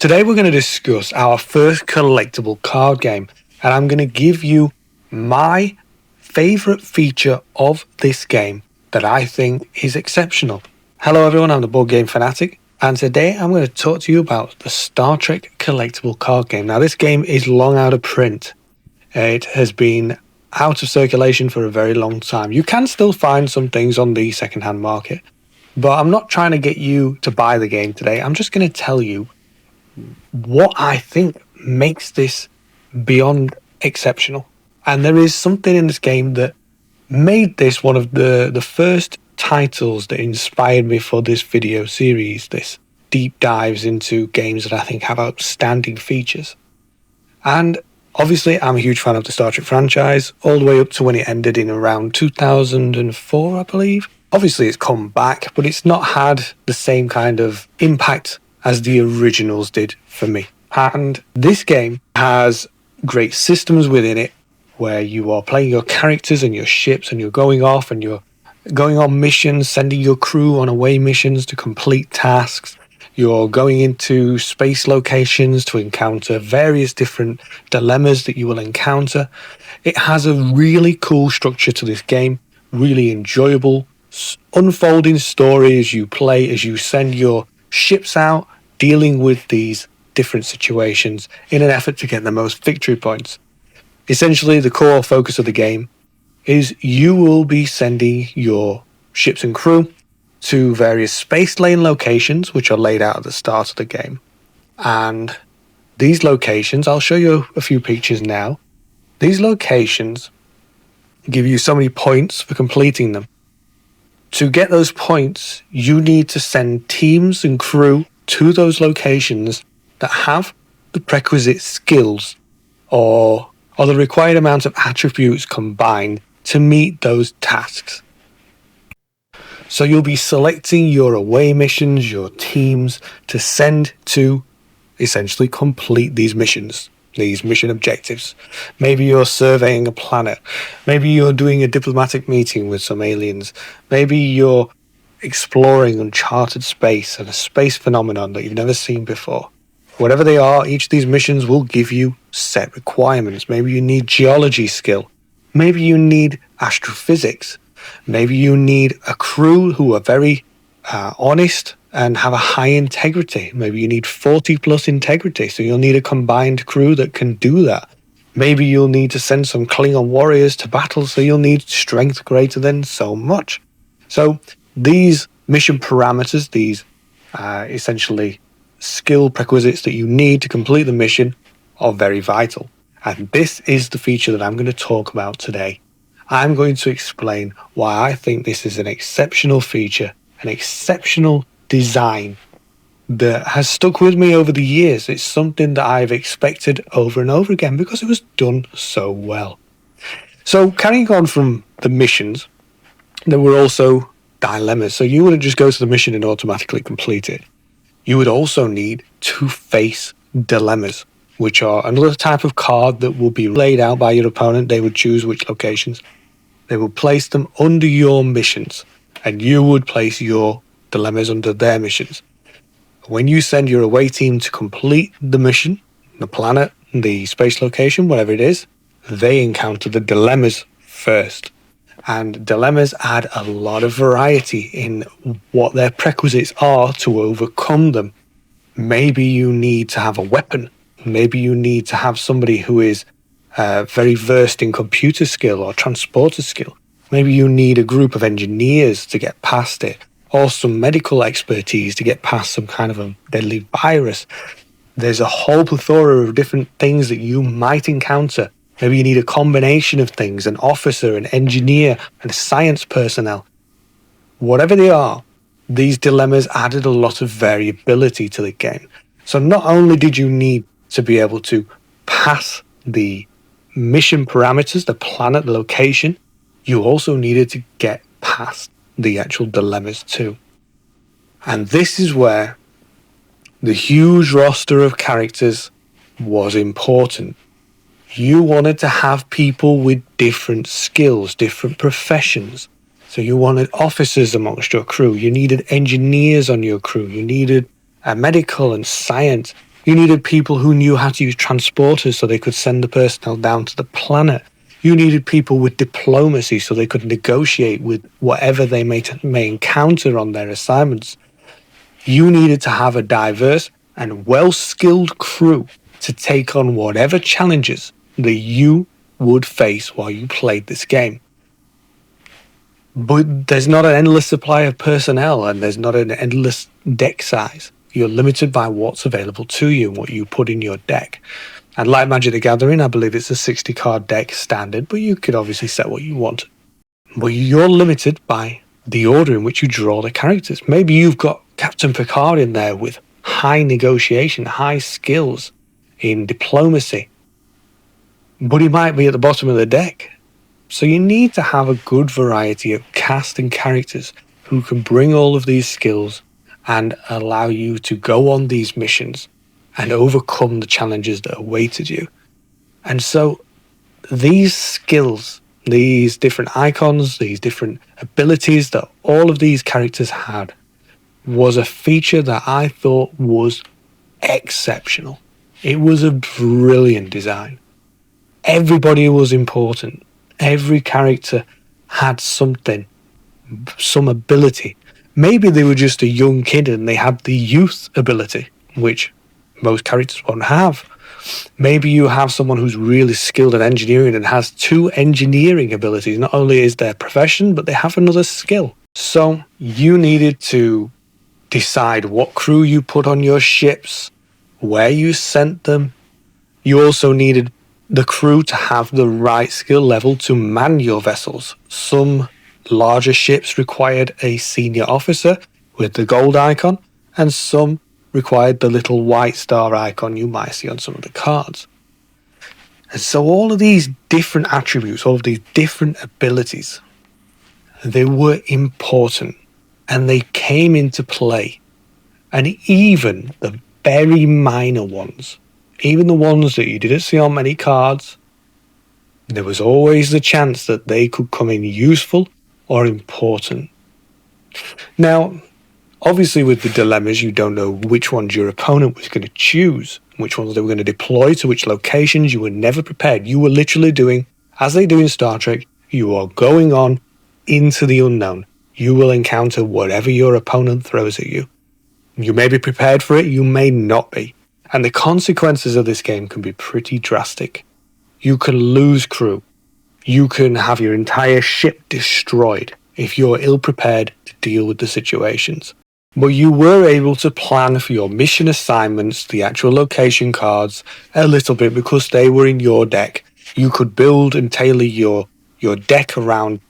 Today we're going to discuss our first collectible card game, and I'm going to give you my favourite feature of this game that I think is exceptional. Hello everyone, I'm the Board Game Fanatic, and today I'm going to talk to you about the Star Trek collectible card game. Now this game is long out of print. It has been out of circulation for a very long time. You can still find some things on the second-hand market, but I'm not trying to get you to buy the game today. I'm just going to tell you what I think makes this beyond exceptional. And there is something in this game that made this one of the first titles that inspired me for this video series, this deep dives into games that I think have outstanding features. And obviously I'm a huge fan of the Star Trek franchise, all the way up to when it ended in around 2004, I believe. Obviously it's come back, but it's not had the same kind of impact as the originals did for me. And this game has great systems within it where you are playing your characters and your ships, and you're going off and you're going on missions, sending your crew on away missions to complete tasks. You're going into space locations to encounter various different dilemmas that you will encounter. It has a really cool structure to this game, really enjoyable, unfolding story as you play, as you send your ships out, dealing with these different situations in an effort to get the most victory points. Essentially, the core focus of the game is you will be sending your ships and crew to various space lane locations, which are laid out at the start of the game. And these locations, I'll show you a few pictures now. These locations give you so many points for completing them. To get those points, you need to send teams and crew to those locations that have the prerequisite skills or the required amount of attributes combined to meet those tasks. So you'll be selecting your away missions, your teams, to send to essentially complete these missions, these mission objectives. Maybe you're surveying a planet. Maybe you're doing a diplomatic meeting with some aliens. Maybe you're exploring uncharted space and a space phenomenon that you've never seen before. Whatever they are, each of these missions will give you set requirements. Maybe you need geology skill. Maybe you need astrophysics. Maybe you need a crew who are very honest and have a high integrity. Maybe you need 40 plus integrity, so you'll need a combined crew that can do that. Maybe you'll need to send some Klingon warriors to battle, so you'll need strength greater than so much. So these mission parameters, these essentially skill prerequisites that you need to complete the mission, are very vital. And this is the feature that I'm going to talk about today. I'm going to explain why I think this is an exceptional feature, an exceptional design that has stuck with me over the years. It's something that I've expected over and over again because it was done so well. So carrying on from the missions, there were also dilemmas. So you wouldn't just go to the mission and automatically complete it. You would also need to face dilemmas, which are another type of card that will be laid out by your opponent. They would choose which locations. They will place them under your missions, and you would place your dilemmas under their missions. When you send your away team to complete the mission, the planet, the space location, whatever it is, they encounter the dilemmas first. And dilemmas add a lot of variety in what their prerequisites are to overcome them. Maybe you need to have a weapon. Maybe you need to have somebody who is very versed in computer skill or transporter skill. Maybe you need a group of engineers to get past it, or some medical expertise to get past some kind of a deadly virus. There's a whole plethora of different things that you might encounter. Maybe you need a combination of things, an officer, an engineer, and science personnel. Whatever they are, these dilemmas added a lot of variability to the game. So not only did you need to be able to pass the mission parameters, the planet, the location, you also needed to get past the actual dilemmas too. And this is where the huge roster of characters was important. You wanted to have people with different skills, different professions. So you wanted officers amongst your crew. You needed engineers on your crew. You needed medical and science. You needed people who knew how to use transporters so they could send the personnel down to the planet. You needed people with diplomacy so they could negotiate with whatever they may encounter on their assignments. You needed to have a diverse and well-skilled crew to take on whatever challenges that you would face while you played this game. But there's not an endless supply of personnel, and there's not an endless deck size. You're limited by what's available to you and what you put in your deck. And like Magic the Gathering, I believe it's a 60 card deck standard, but you could obviously set what you want. But you're limited by the order in which you draw the characters. Maybe you've got Captain Picard in there with high negotiation, high skills in diplomacy, but he might be at the bottom of the deck. So you need to have a good variety of cast and characters who can bring all of these skills and allow you to go on these missions and overcome the challenges that awaited you. And so these skills, these different icons, these different abilities that all of these characters had was a feature that I thought was exceptional. It was a brilliant design. Everybody was important. Every character had something, some ability. Maybe they were just a young kid and they had the youth ability, which most characters won't have. Maybe you have someone who's really skilled at engineering and has 2 engineering abilities. Not only is their profession, but they have another skill. So you needed to decide what crew you put on your ships, where you sent them. You also needed the crew to have the right skill level to man your vessels. Some larger ships required a senior officer with the gold icon, and some required the little white star icon you might see on some of the cards. And so all of these different attributes, all of these different abilities, they were important and they came into play. And even the very minor ones, even the ones that you didn't see on many cards, there was always the chance that they could come in useful or important. Now, obviously with the dilemmas, you don't know which ones your opponent was going to choose, which ones they were going to deploy to which locations. You were never prepared. You were literally doing, as they do in Star Trek, you are going on into the unknown. You will encounter whatever your opponent throws at you. You may be prepared for it, you may not be. And the consequences of this game can be pretty drastic. You can lose crew. You can have your entire ship destroyed if you're ill-prepared to deal with the situations. But you were able to plan for your mission assignments, the actual location cards, a little bit because they were in your deck. You could build and tailor your deck around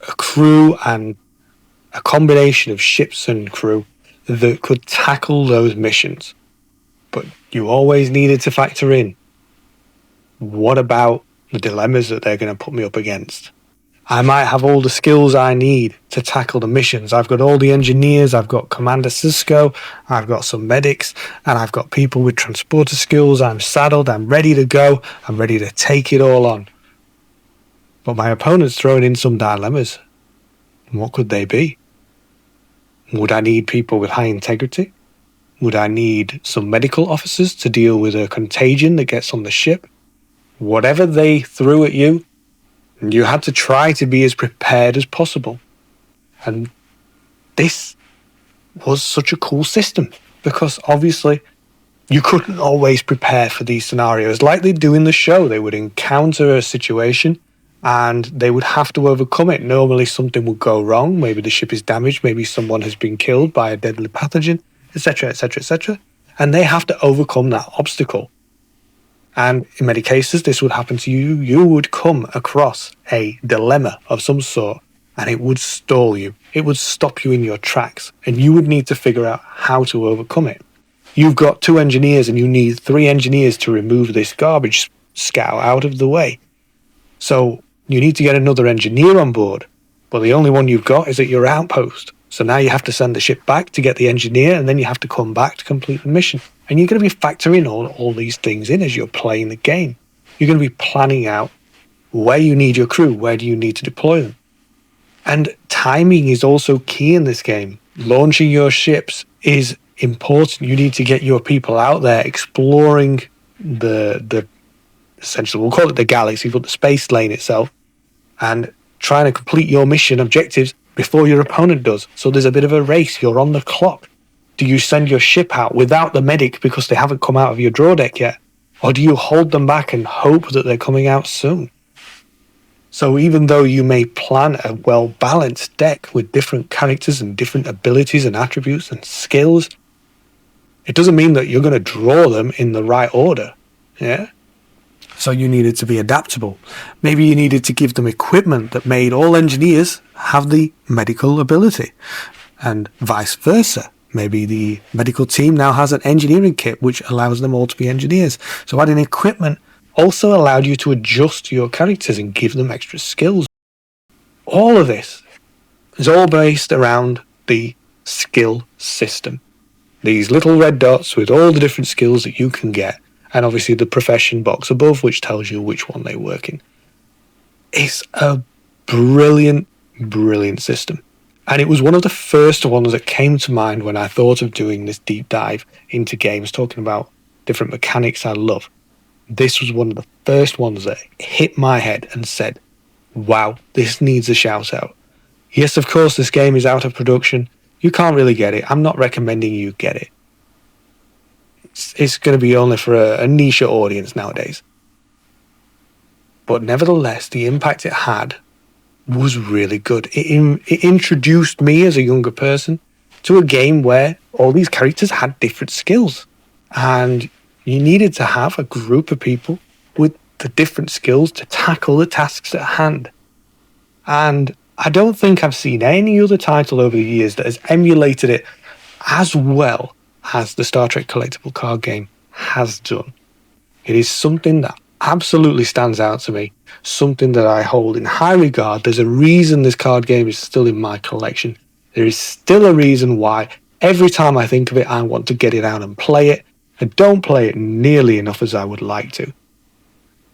a crew and a combination of ships and crew that could tackle those missions. But you always needed to factor in, what about the dilemmas that they're going to put me up against? I might have all the skills I need to tackle the missions. I've got all the engineers, I've got Commander Cisco, I've got some medics, and I've got people with transporter skills. I'm saddled, I'm ready to go, I'm ready to take it all on. But my opponent's throwing in some dilemmas. What could they be? Would I need people with high integrity? Would I need some medical officers to deal with a contagion that gets on the ship? Whatever they threw at you, you had to try to be as prepared as possible. And this was such a cool system because obviously you couldn't always prepare for these scenarios. Like they do in the show, they would encounter a situation and they would have to overcome it. Normally something would go wrong. Maybe the ship is damaged. Maybe someone has been killed by a deadly pathogen, etc., etc., etc. And they have to overcome that obstacle. And in many cases, this would happen to you. You would come across a dilemma of some sort and it would stall you. It would stop you in your tracks and you would need to figure out how to overcome it. You've got 2 engineers and you need 3 engineers to remove this garbage scow out of the way. So you need to get another engineer on board, but the only one you've got is at your outpost. So now you have to send the ship back to get the engineer and then you have to come back to complete the mission. And you're going to be factoring all these things in as you're playing the game. You're going to be planning out where you need your crew, where do you need to deploy them. And timing is also key in this game. Launching your ships is important. You need to get your people out there exploring the essentially, we'll call it the galaxy, but the space lane itself, and trying to complete your mission objectives before your opponent does. So there's a bit of a race. You're on the clock. Do you send your ship out without the medic because they haven't come out of your draw deck yet? Or do you hold them back and hope that they're coming out soon? So even though you may plan a well-balanced deck with different characters and different abilities and attributes and skills, it doesn't mean that you're going to draw them in the right order. Yeah? So you needed to be adaptable. Maybe you needed to give them equipment that made all engineers have the medical ability, and vice versa. Maybe the medical team now has an engineering kit which allows them all to be engineers. So adding equipment also allowed you to adjust your characters and give them extra skills. All of this is all based around the skill system. These little red dots with all the different skills that you can get, and obviously the profession box above which tells you which one they work in. It's a brilliant, brilliant system. And it was one of the first ones that came to mind when I thought of doing this deep dive into games, talking about different mechanics I love. This was one of the first ones that hit my head and said, wow, this needs a shout out. Yes, of course, this game is out of production. You can't really get it. I'm not recommending you get it. It's going to be only for a niche audience nowadays. But nevertheless, the impact it had was really good. It introduced me as a younger person to a game where all these characters had different skills. And you needed to have a group of people with the different skills to tackle the tasks at hand. And I don't think I've seen any other title over the years that has emulated it as well as the Star Trek Collectible Card Game has done. It is something that absolutely stands out to me, something that I hold in high regard. There's a reason this card game is still in my collection. There is still a reason why every time I think of it, I want to get it out and play it. I don't play it nearly enough as I would like to.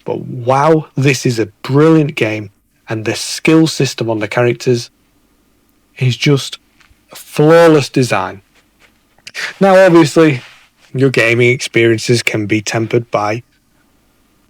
But wow, this is a brilliant game, and the skill system on the characters is just a flawless design. Now, obviously, your gaming experiences can be tempered by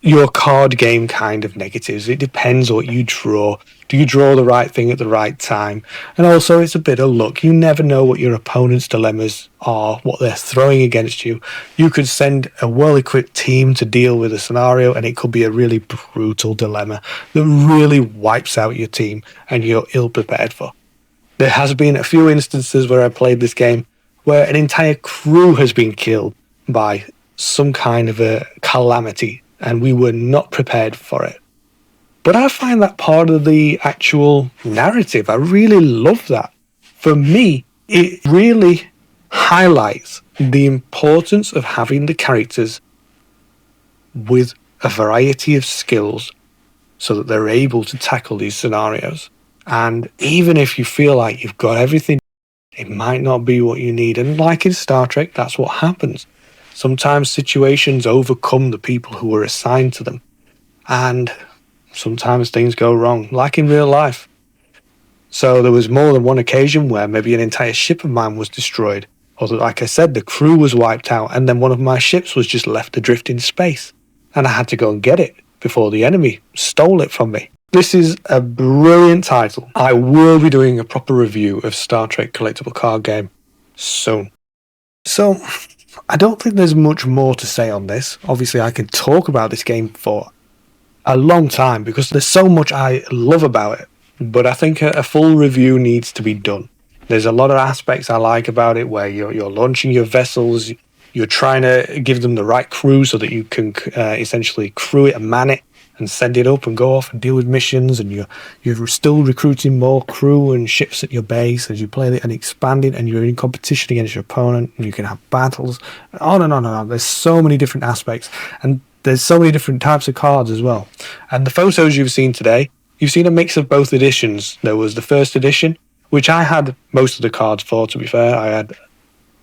your card game kind of negatives. It depends what you draw. Do you draw the right thing at the right time? And also, it's a bit of luck. You never know what your opponent's dilemmas are, what they're throwing against you. You could send a well-equipped team to deal with a scenario, and it could be a really brutal dilemma that really wipes out your team and you're ill-prepared for. There has been a few instances where I played this game where an entire crew has been killed by some kind of a calamity, and we were not prepared for it. But I find that part of the actual narrative. I really love that. For me, it really highlights the importance of having the characters with a variety of skills so that they're able to tackle these scenarios. And even if you feel like you've got everything, it might not be what you need. And like in Star Trek, that's what happens. Sometimes situations overcome the people who are assigned to them. And sometimes things go wrong, like in real life. So there was more than one occasion where maybe an entire ship of mine was destroyed. Or like I said, the crew was wiped out, and then one of my ships was just left adrift in space. And I had to go and get it before the enemy stole it from me. This is a brilliant title. I will be doing a proper review of Star Trek Collectible Card Game soon. So, I don't think there's much more to say on this. Obviously, I can talk about this game for a long time because there's so much I love about it. But I think a full review needs to be done. There's a lot of aspects I like about it where you're launching your vessels, you're trying to give them the right crew so that you can essentially crew it and man it and send it up and go off and deal with missions, and you're still recruiting more crew and ships at your base as you play it and expand it, and you're in competition against your opponent, and you can have battles, on and on and on. There's so many different aspects, and there's so many different types of cards as well. And the photos you've seen today, you've seen a mix of both editions. There was the first edition, which I had most of the cards for, to be fair.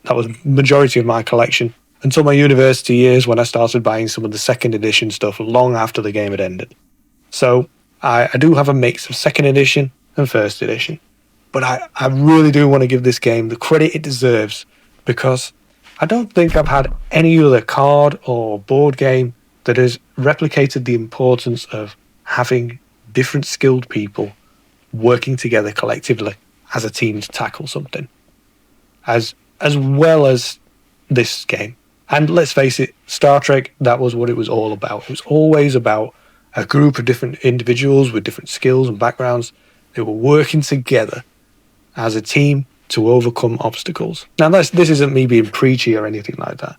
That was majority of my collection until my university years, when I started buying some of the second edition stuff long after the game had ended. So I do have a mix of second edition and first edition. But I really do want to give this game the credit it deserves, because I don't think I've had any other card or board game that has replicated the importance of having different skilled people working together collectively as a team to tackle something as well as this game. And let's face it, Star Trek, that was what it was all about. It was always about a group of different individuals with different skills and backgrounds. They were working together as a team to overcome obstacles. Now, this isn't me being preachy or anything like that.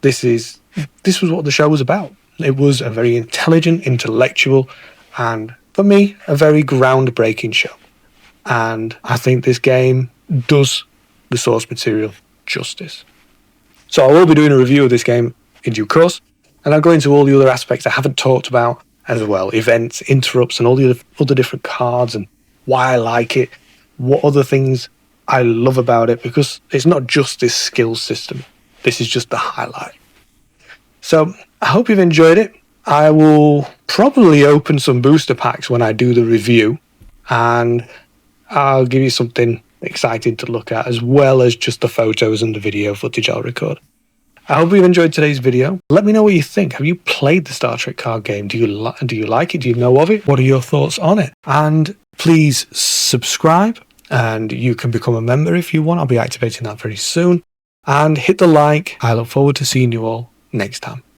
This was what the show was about. It was a very intelligent, intellectual, and for me, a very groundbreaking show. And I think this game does the source material justice. So I will be doing a review of this game in due course, and I'll go into all the other aspects I haven't talked about as well. Events, interrupts, and all the other different cards and why I like it, what other things I love about it, because it's not just this skill system. This is just the highlight. So I hope you've enjoyed it. I will probably open some booster packs when I do the review, and I'll give you something exciting to look at, as well as just the photos and the video footage I'll record. I hope you've enjoyed today's video. Let me know what you think. Have you played the Star Trek card game? Do you like it? Do you know of it? What are your thoughts on it? And please subscribe, and you can become a member if you want. I'll be activating that very soon. And hit the like. I look forward to seeing you all next time.